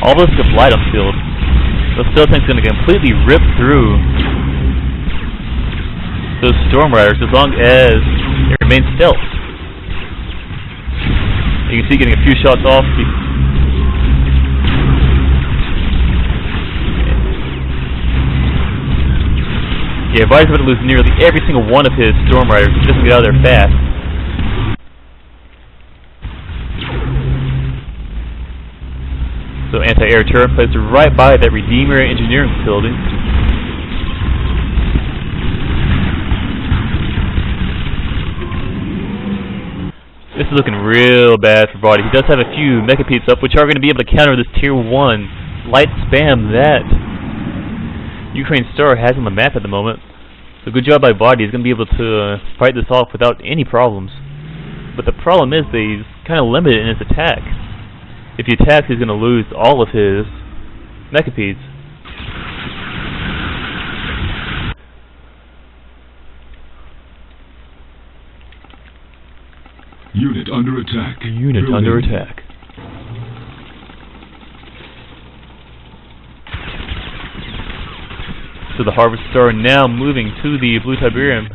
all those get light on the field. Those stealth tanks are going to completely rip through those Storm Riders as long as they remain stealth. You can see getting a few shots off. Yeah, Body's about to lose nearly every single one of his Storm Riders if he doesn't get out of there fast. So anti-air turret placed right by that Redeemer engineering facility. This is looking real bad for Body. He does have a few Mecha Peeps up, which are going to be able to counter this Tier 1 light spam that Ukraine Star has on the map at the moment. So good job by Body. He's going to be able to fight this off without any problems. But the problem is that he's kind of limited in his attack. If he attacks, he's going to lose all of his Mechapedes. Unit under attack. Unit under attack. So the Harvest Star now moving to the Blue Tiberium.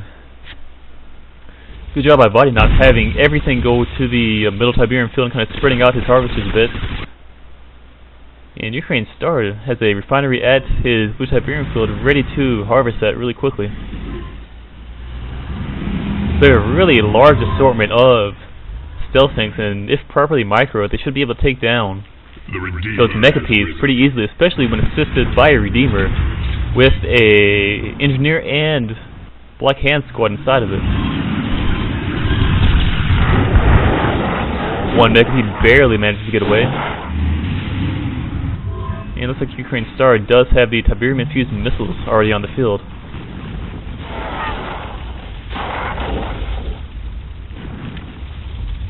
Good job by Body not having everything go to the middle Tiberium field and kind of spreading out his harvesters a bit. And Ukraine Star has a refinery at his Blue Tiberium field ready to harvest that really quickly. So a really large assortment of stealth tanks, and if properly micro, they should be able to take down those Mechapedes pretty easily, especially when assisted by a Redeemer with a Engineer and Black Hand Squad inside of it. One Mechapede barely manages to get away. And it looks like Ukraine Star does have the Tiberium infused missiles already on the field.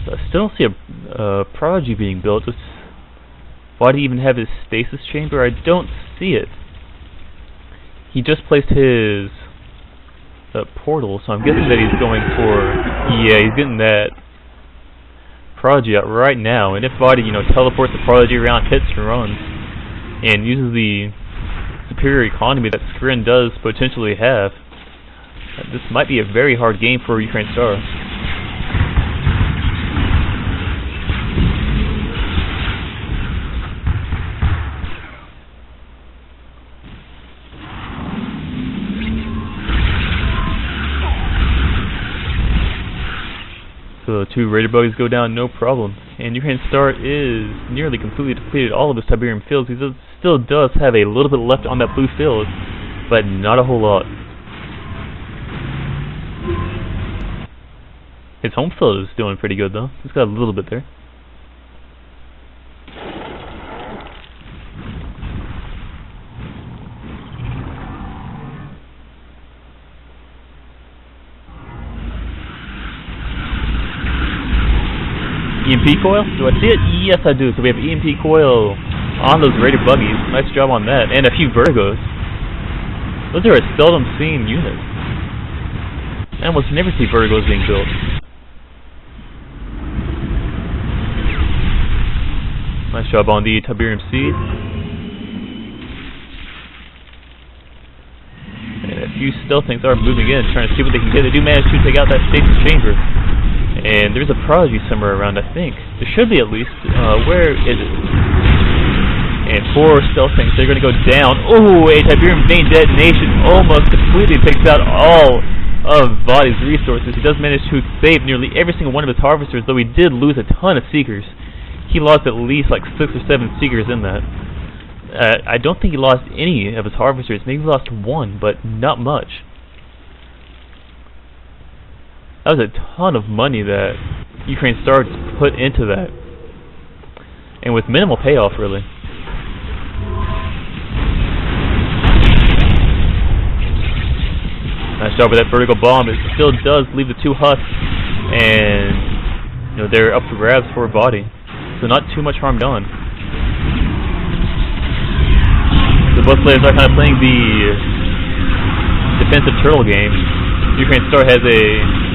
So I still don't see a Prodigy being built. Why do you even have his stasis chamber? I don't see it. He just placed his portal, so I'm guessing that he's going for... Yeah, he's getting that Prodigy out right now. And if Body, teleports the Prodigy around, hits and runs, and uses the superior economy that Skrin does potentially have, this might be a very hard game for Ukraine Star. So 2 Raider Buggies go down, no problem. And Ukraine Star is nearly completely depleted all of his Tiberium fields. He still does have a little bit left on that blue field, but not a whole lot. His home field is doing pretty good though. He's got a little bit there. EMP coil? Do I see it? Yes, I do. So we have EMP coil on those Raider Buggies. Nice job on that. And a few Virgos. Those are a seldom seen unit. I almost never see Virgos being built. Nice job on the Tiberium Seed. And a few stealth tanks are moving in, trying to see what they can get. They do manage to take out that stasis chamber. And there's a Prodigy somewhere around, I think. There should be at least. Where is it? And 4 stealth tanks, they're going to go down. Oh, a Tiberium Vein detonation almost completely takes out all of Body's resources. He does manage to save nearly every single one of his harvesters, though he did lose a ton of Seekers. He lost at least like 6 or 7 Seekers in that. I don't think he lost any of his harvesters. Maybe he lost 1, but not much. That was a ton of money that Ukraine Star put into that. And with minimal payoff, really. Nice job with that vertical bomb. It still does leave the 2 husks. And, they're up for grabs for a Body. So not too much harm done. So both players are kind of playing the defensive turtle game. Ukraine Star has a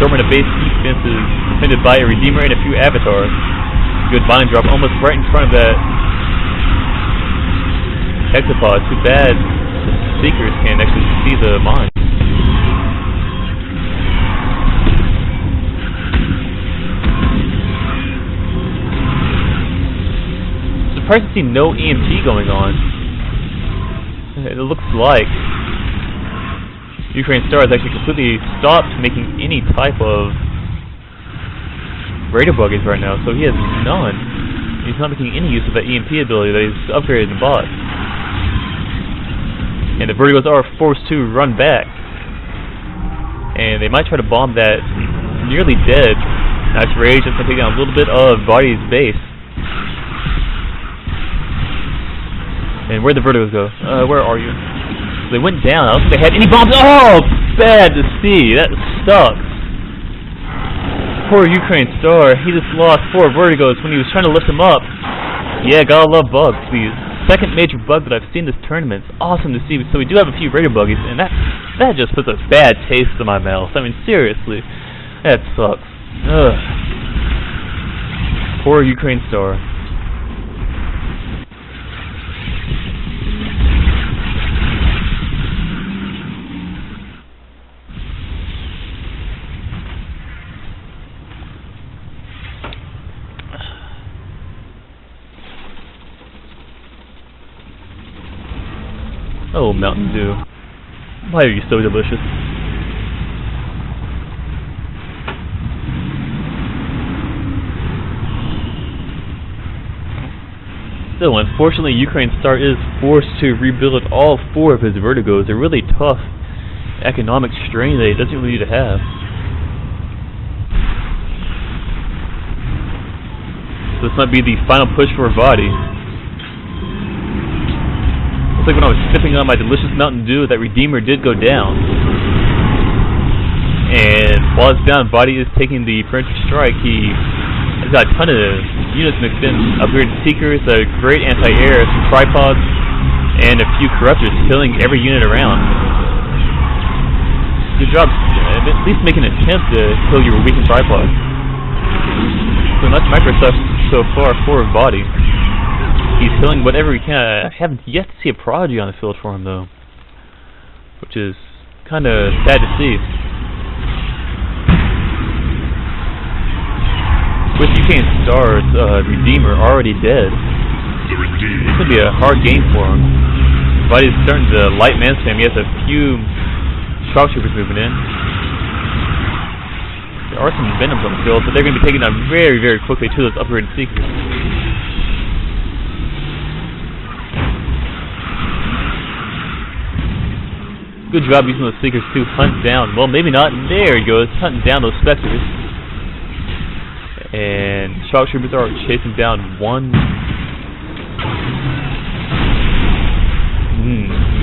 assortment of base defenses defended by a Redeemer and a few Avatars. Good vine drop, almost right in front of that hexapod. Too bad the seekers can't actually see the mine. Surprised to see no EMP going on. It looks like Ukraine Star has actually completely stopped making any type of radar buggies right now, so he has none. He's not making any use of that EMP ability that he's upgraded and bought. And the Vertigos are forced to run back. And they might try to bomb that nearly dead Nice Rage. Just going to take down a little bit of Body's base. And where'd the Vertigos go? Where are you? They went down. I don't think they had any bombs. Oh, bad to see. That sucks. Poor Ukraine Star. He just lost 4 Vertigos when he was trying to lift them up. Yeah, gotta love bugs. The second major bug that I've seen this tournament. It's awesome to see. So we do have a few radar buggies, and that just puts a bad taste in my mouth. I mean, seriously, that sucks. Ugh. Poor Ukraine Star. Oh, Mountain Dew. Why are you so delicious? So, unfortunately, Ukraine Star is forced to rebuild all 4 of his Vertigos. A really tough economic strain that he doesn't really need to have. So this might be the final push for Vadi. Looks like when I was sipping on my delicious Mountain Dew, that Redeemer did go down. And while it's down, Vadi is taking the preemptive strike. He has got a ton of units mixed in. Upgraded Seekers, a great anti-air, some tripods, and a few corruptors, killing every unit around. Good job, at least making an attempt to kill your weakened tripods. So much Microsoft so far for Vadi. He's killing whatever he can. I haven't yet to see a prodigy on the field for him, though, which is kind of sad to see. With Ukraine Star's Redeemer already dead, it's going to be a hard game for him. Body's starting to light man spam. He has a few shock troopers moving in. There are some Venoms on the field, but they're going to be taken down very, very quickly to those upgraded Seekers. Good job using those Seekers to hunt down. Well, maybe not. There he goes, hunting down those Spectres. And shock troopers are chasing down one.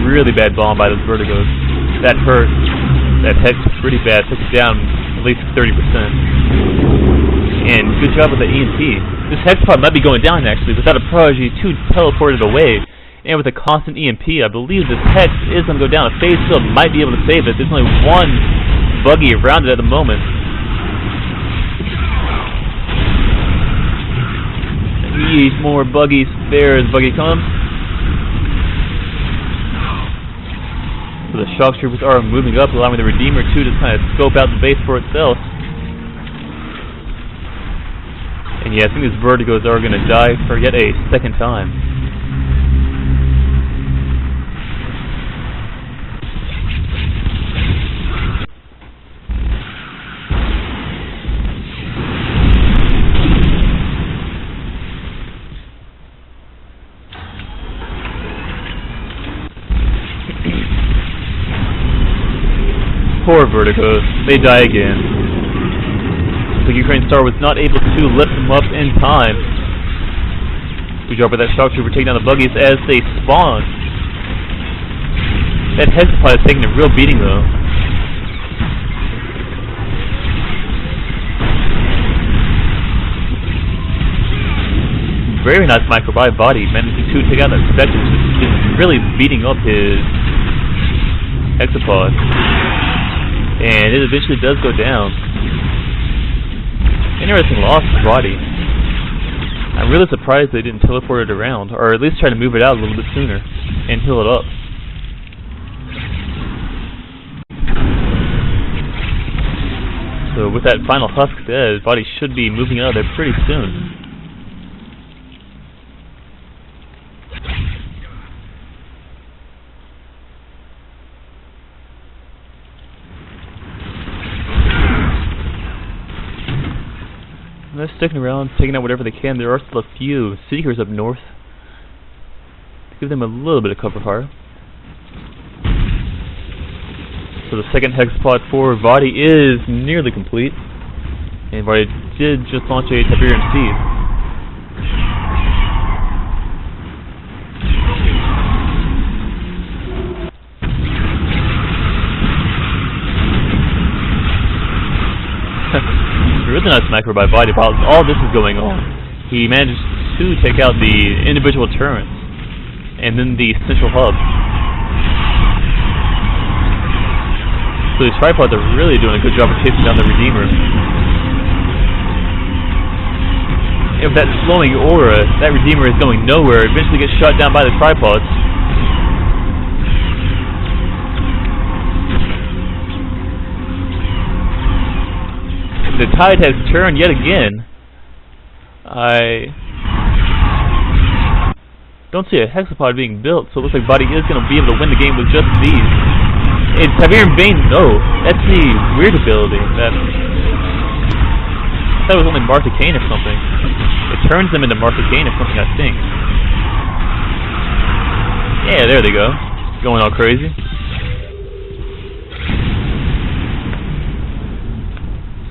Really bad bomb by those Vertigos. That hurt. That hex pretty bad. Took it down at least 30%. And good job with the EMP. This hexapod might be going down actually without a prodigy to teleport it away. And with a constant EMP, I believe this hex is going to go down. A phase field might be able to save it. There's only one buggy around it at the moment. More buggies. There as buggy comes. So the shock troopers are moving up, allowing the Redeemer to just kind of scope out the base for itself. And yeah, I think these Vertigos are going to die for yet a second time. Poor Vertigos, they die again. The Ukraine Star was not able to lift them up in time. Good job with that shock trooper taking down the buggies as they spawn. That hexapod is taking a real beating though. Very nice microbiome body, managing to take out that Spectre, just really beating up his hexapod. And it eventually does go down. Interesting loss for Body. I'm really surprised they didn't teleport it around, or at least try to move it out a little bit sooner and heal it up. So with that final husk dead, body should be moving out of there pretty soon. They're sticking around, taking out whatever they can. There are still a few Seekers up north to give them a little bit of cover fire. So the second hexapod for Vadi is nearly complete, and Vadi did just launch a Tiberian Seed. Really nice macro by Vadi while all this is going on. He managed to take out the individual turrets and then the central hub. So these tripods are really doing a good job of chasing down the Redeemer. If that slowing aura, that Redeemer is going nowhere, eventually gets shot down by the tripods. The tide has turned yet again. I don't see a hexapod being built, so it looks like Vadi is going to be able to win the game with just these. It's Tiberian Bane. No, that's the weird ability. That was only Martha Kane or something. It turns them into Martha Kane or something, I think. Yeah, there they go. Going all crazy.